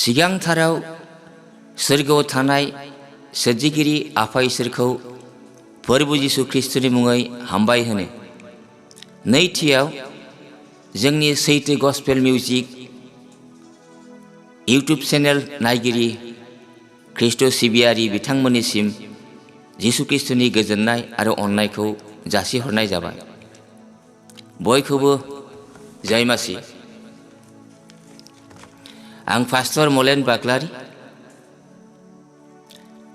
सिगांथाराव सोरगोआव थानाय सोरजिगिरि आफा इसोरखौ फोरबो जिसु ख्रिस्टनि मुङै हामबाय होनो। नैथियाव जोंनि सैथो गस्पेल मिउजिक इउट्युब चेनेल नायगिरि ख्रिस्ट सिबियारि बिथांमोननिसिम जिसु ख्रिस्टनि गोजोननाय आरो अननायखौ जासिहरनाय जाबाय। बयखौबो जय मासि। आं पास्टर मलेन बाग्लारि।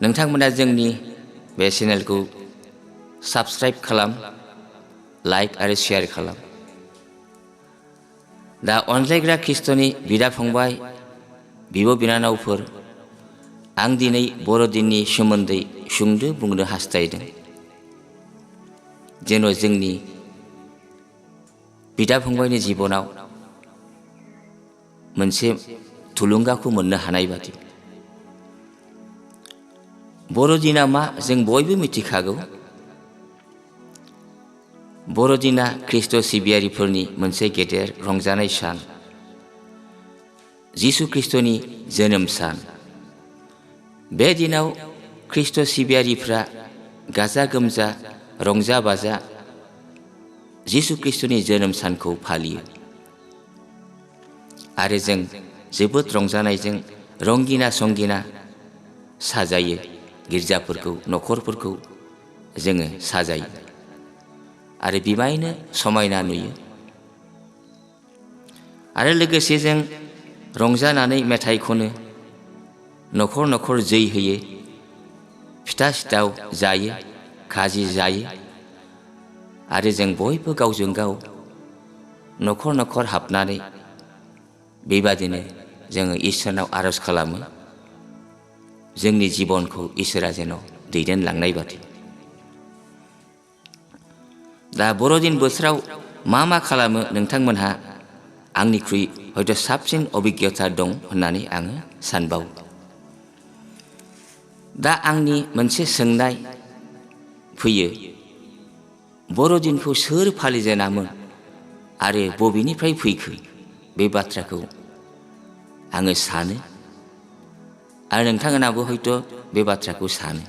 नोंथांमोना जोंनि बे चेनेलखौ साबस्क्राइब खालाम, लाइक आरो शेयार खालाम। दा अनलायग्रा ख्रिस्टनि बिदा फंबाय, बिब' बिनानावफोर, आं दिनै बर'दिननि सोमोन्दै सुंद' बुंनो हास्थायदों, जेन' जोंनि बिदा फंबायनि जिबनाव मोनसे थुलुंगाखौ मोननो हानाय बादि। बर'दिना मा जों बयबो मिथिखागौ। बर'दिना ख्रिस्ट सिबियारिफोरनि मोनसे गेदेर रंजानाय सान, जिसु ख्रिस्टनि जोनोम सान। बे दिनाव ख्रिस्ट सिबियारिफ्रा गाजा गोमजा रंजा बाजा जिसु ख्रिस्टनि जोनोम सानखौ फालियो आरो जों जोबोद रंजानायजों रंगिना संगिना साजायो। गिर्जाफोरखौ, न'खरफोरखौ जोङो साजायो आरो बिमायनो समायना नुयो। आरो लोगोसे जों रंजानानै मेथाइ खनो, न'खर न'खर जै होयो, फिथा सिथाव जायो, खाजि जायो आरो जों बयबो गावजों गाव न'खर न'खर हाबनानै बेबादिनो जोङो इसोरनाव आरज खालामो, जोंनि जिबनखौ इसोरा जेन' दैदेनलांनाय बादि। दा बर'दिन बोथोराव मा खालामो नोंथांमोनहा आंनिख्रुइ हयथ' साबसिन अभिज्ञता दं होननानै आङो सानबावो। दा आंनि मोनसे सोंनाय फैयो, बर'दिनखौ सोर फालिजेनामोन आरो बबेनिफ्राय फैखो? बे बाथ्राखौ आङो सानो आरो नोंथांमोनाबो हयथ' बे बाथ्राखौ सानो।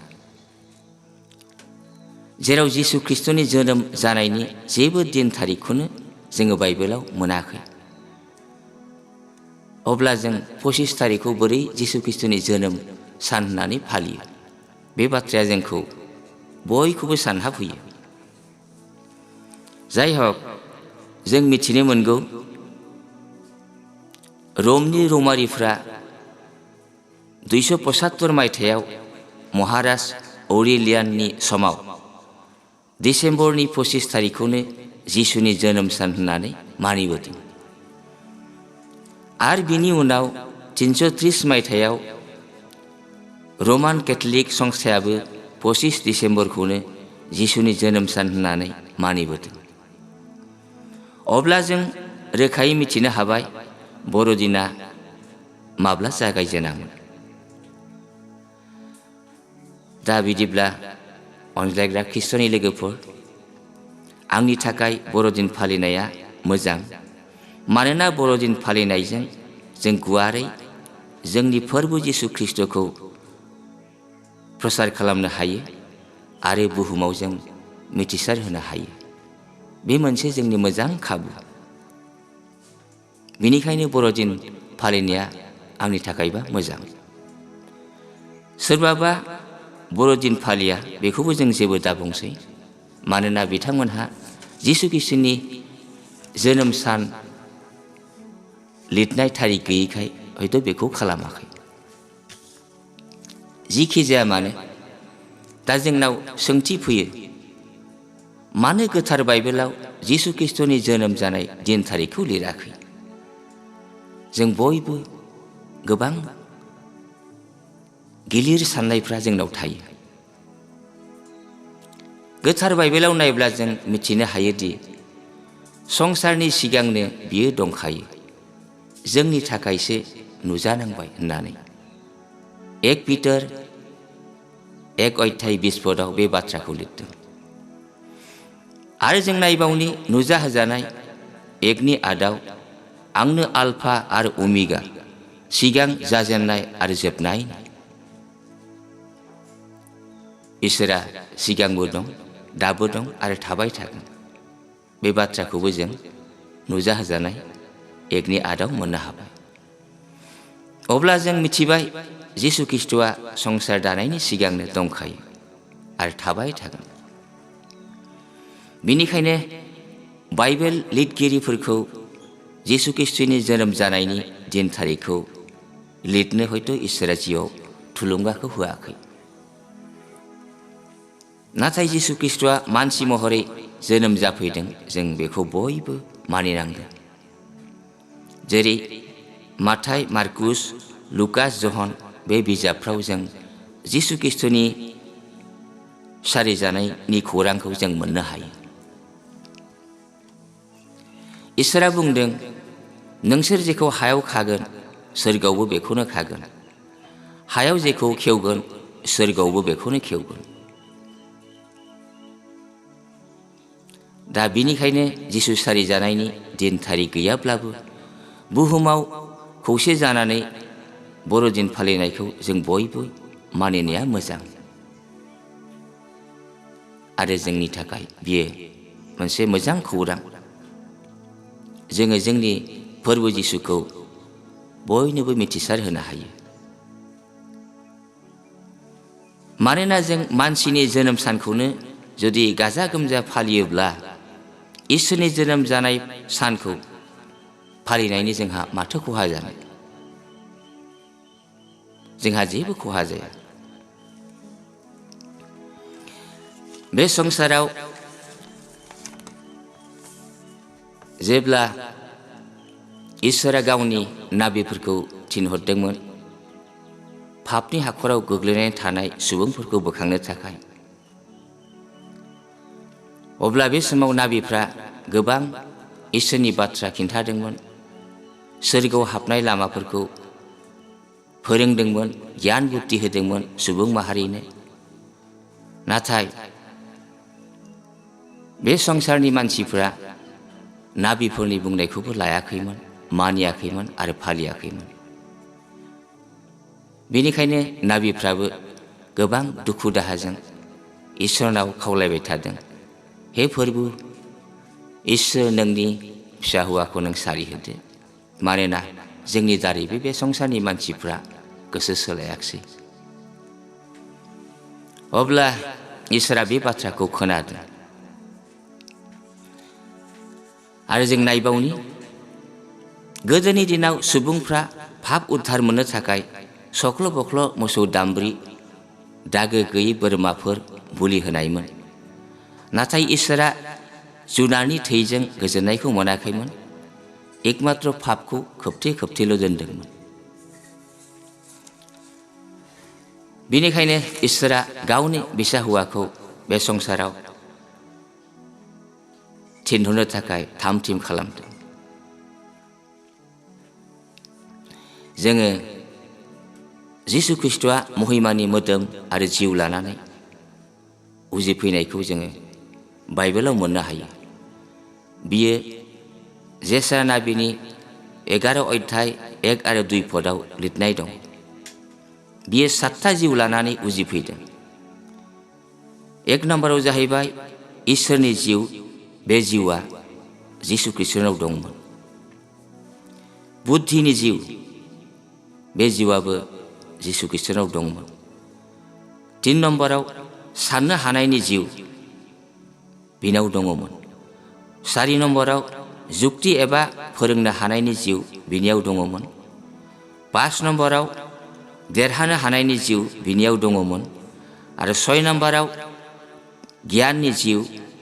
जेराव जिसु ख्रिस्टनि जोनोम जानायनि जेबो दिन थारिखखौनो जोङो बाइबेलाव मोनाखै, अब्ला जों 25 थारिखखौ बोरै जिसु ख्रिस्टनि जोनोम सान होननानै फालियो? बे बाथ्राया जोंखौ बयखौबो सानहाबहोयो। जाय हक, जों मिथिनो मोनगौ रमनि रौमारिफ्रा 275 मायथाइयाव महाराज औरेलियाननि समाव दिसेम्बरनि 25 थारिखखौनो जिसुनि जोनोम सान होननानै मानिबोदों। आरो बिनि उनाव 330 मायथाइयाव रमान केथलिक संस्थायाबो 25 दिसेम्बरखौनो जिसुनि जोनोम सान होननानै मानिबोदों। अब्ला जों रोखायै मिथिनो हाबाय बर'दिना माब्ला जागायजेनामोन। दा बिदिब्ला अनज्लायग्रा ख्रिस्टनि लोगोफोर, आंनि थाखाय बर'दिन फालिनाया मोजां, मानोना बर'दिन फालिनायजों जों गुवारै जोंनि फोरबो जिसु ख्रिस्टखौ प्रसार खालामनो हायो आरो बुहुमाव जों मिथिसार होनो हायो। बे मोनसे जोंनि मोजां खाबु। बेनिखायनो बर'दिन फालिनाया आंनि थाखायबा मोजां। सोरबाबा बर'दिन फालिया, बेखौबो जों जेबो दाबुंसै, मानोना बिथांमोनहा जिसु ख्रिस्टनि जोनोम सान लिरनाय थारिख गैयैखाय हयथ' बेखौ खालामाखै। जिखि जाया मानो, दा जोंनाव सोंथि फैयो, मानो गोथार बाइबेलाव जिसु ख्रिस्टनि जोनोम जानाय दिन थारिखखौ लिराखै? जों बयबो गोबां गिलिर साननायफ्रा जोंनाव थायो। गोथार बाइबेलाव नायब्ला जों मिथिनो हायोदि संसारनि सिगांनो बियो दंखायो, जोंनि थाखायसो नुजानांबाय होननानै 1 पिटार 1:20 पदआव बे बाथ्राखौ लिरदों। आरो जों नायबावनि नुजाहोजानाय 1नि आदाव आंनो आल्फा आरो ओमेगा सिगां जाजेननाय आरो जोबनाय। इसोरा सिगांबो दं, दाबो दं आरो थाबाय थागोन। बे बाथ्राखौबो जों नुजाहोजानाय एकनि आदाव मोननो हाबाय। अब्ला जों मिथिबाय जिसु ख्रीष्टआ संसार दानायनि सिगांनो दंखायो आरो थाबाय थागोन। बिनिखायनो बाइबेल लिरगिरिफोरखौ जिसु ख्रीष्टनि जोनोम जानायनि दिन थारिखखौ लिरनो हयथ' इसोरा जिउआव थुलुंगाखौ होआखै। नाथाय जिसु ख्रीष्टआ मानसि महरै जोनोम जाफैदों, जों बेखौ बयबो मानिनांगोन। जेरै माथाय, मार्कुस, लुकास, जहन बे बिजाबफ्राव जों जिसु ख्रीष्टनि सारिजानायनि खौरांखौ जों मोननो हायो। इसोरा बुंदों, नोंसोर जेखौ हायाव खागोन सोरगोआवबो बेखौनो खागोन, हायाव जेखौ खेवगोन सोरगोआवबो बेखौनो खेवगोन। दा बिनिखायनो जिसु सारिजानायनि दिन थारिख गैयाब्लाबो बुहुमाव खौसे जानानै बर'दिन फालिनायखौ जों बयबो मानिनाया मोजां। आरो जोंनि थाखाय बियो मोनसे मोजां खौरां। जोङो जोंनि फोरबो जिसुखौ बयनोबो मिथिसार होनो हायो। मानोना जों मानसिनि जोनोम सानखौनो जुदि गाजा गोमजा फालियोब्ला इसोरनि जोनोम जानाय सानखौ फालिनायनि जोंहा माथो खहा जानो? जोंहा जेबो खहा जाया। बे संसाराव जेब्ला इसोरा गावनि नाबिफोरखौ थिनहरदोंमोन पापनि हाखराव गोग्लैनानै थानाय सुबुंफोरखौ बोखांनो थाखाय, अब्ला बे समाव नाबिफ्रा गोबां इसोरनि बाथ्रा खिन्थादोंमोन, सोरगोआव हाबनाय लामाफोरखौ फोरोंदोंमोन, गियान बुद्धि होदोंमोन सुबुं माहारिनो। नाथाय बे संसारनि मानसिफ्रा नाबिफोरनि बुंनायखौबो लायाखैमोन, मानियाखैमोन आरो फालियाखैमोन। बेनिखायनो नाबिफ्राबो गोबां दुखु दाहाजों इसोरनाव खावलायबाय थादों, हे फोरबु, इसोर नोंनि फिसा हौवाखौ नों सारिहोदो, मानोना जोंनि दारैबो बे संसारनि मानसिफ्रा गोसो सोलायाखिसै। अब्ला इसोरा बे बाथ्राखौ खोनादों आरो जों नायबावनि गोदोनि दिनाव सुबुंफ्रा पाप उद्धार मोननो थाखाय सख्ल' बख्ल' मोसौ दामब्रि, दागो गैयै बोरमाफोर बुलि होनायमोन। नाथाय इसोरा जुनारनि थैजों गोजोननायखौ मोनाखैमोन, एकमात्र पापखौ खोबथे खोबथेल' दोनदोंमोन। बेनिखायनो इसोरा गावनि बिसा हौवाखौ बे संसाराव थिनहरनो थाखाय थाम थिम खालामदों। जोङो जिसु ख्रीष्टआ महिमानि मोदोम आरो जिउ लानानै उजिफैनायखौ जोङो बाइबेलाव मोननो हायो। बियो जेसाया नाबिनि 11 अध्याय 1 आरो 2 पदआव लिरनाय दं। बियो 7था जिउ लानानै उजिफैदों। 1 नम्बराव जाहैबाय इसोरनि जिउ। बे जिउआ जिसु ख्रीष्टनाव दंमोन। बुद्धिनि जिउ, बे जिउआबो जिसु ख्रीष्टनाव दंमोन। 3 नम्बराव साननो हानायनि जिउ, बिनाव दङमोन। 4 नम्बराव जुक्ति एबा फोरोंनो हानायनि जिउ, बिनियाव दङमोन। 5 नम्बराव देरहानो हानायनि जिउ, बिनियाव दङमोन। आरो 6 नम्बराव गियाननि जिउ,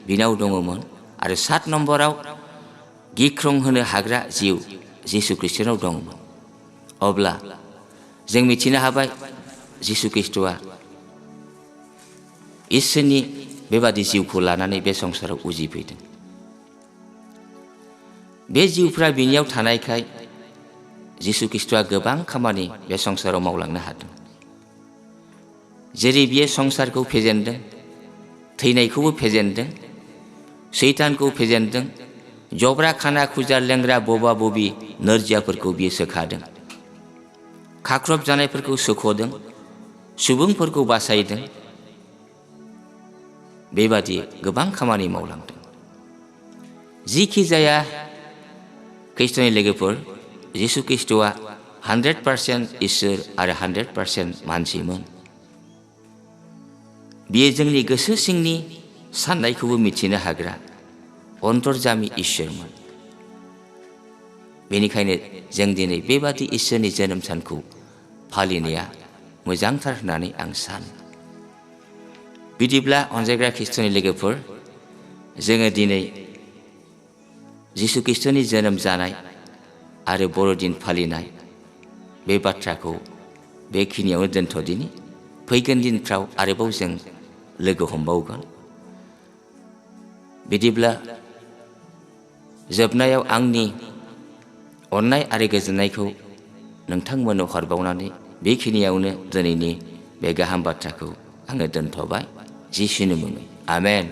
बिनाव दङमोन। आरो 7 नम्बराव गिख्रं होनो हाग्रा जिउ, जिसु ख्रीष्टनाव दङमोन। अब्ला जों मिथिनो हाबाय जिसु ख्रीष्टआ इसोरनि बेबादि जिउखौ लानानै बे संसाराव उजिफैदों। बे जिउफ्रा बिनियाव थानायखाय जिसु ख्रीष्टआ गोबां खामानि बे संसाराव मावलांनो हादों। जेरै बियो संसारखौ फेजेनदों, थैनायखौबो फेजेनदों, सैतानखौ फेजेनदों, जब्रा खाना खुजा लेंग्रा बबा बबि नोरजियाफोरखौ बियो सोखादों। खाख्रब जानायफोरखौ सोख'दों, सुबुंफोरखौ बासायदों, बेबादि गोबां खामानि मावलांदों। जिखि जाया खृष्टनि लोगोफोर, जिसु खृष्टआ 100% इसोर आरो 100% मानसिमोन। बियो जोंनि गोसो सिंनि साननायखौबो मिथिनो हाग्रा अन्तर्जामि इसोरमोन। बेनिखायनो जों दिनै बेबादि इसोरनि जोनोम सानखौ फालिनाया मोजांथार होननानै आं सानो। बिदिब्ला अनजायग्रा खृष्टनि लोगोफोर, जोङो दिनै जिसु खृष्टनि जोनोम जानाय आरो बर'दिन फालिनाय बे बाथ्राखौ बेखिनियावनो दोनथ'दिनि। फैगोन दिनफ्राव आरोबाव जों लोगो हमबावगोन। बिदिब्ला जोबनायाव आंनि अननाय आरो गोजोननायखौ नोंथांमोननो हरबावनानै बेखिनियावनो दिनैनि बे गाहाम बाथ्राखौ आङो दोनथ'बाय। जिसुनि मुङै आमेन।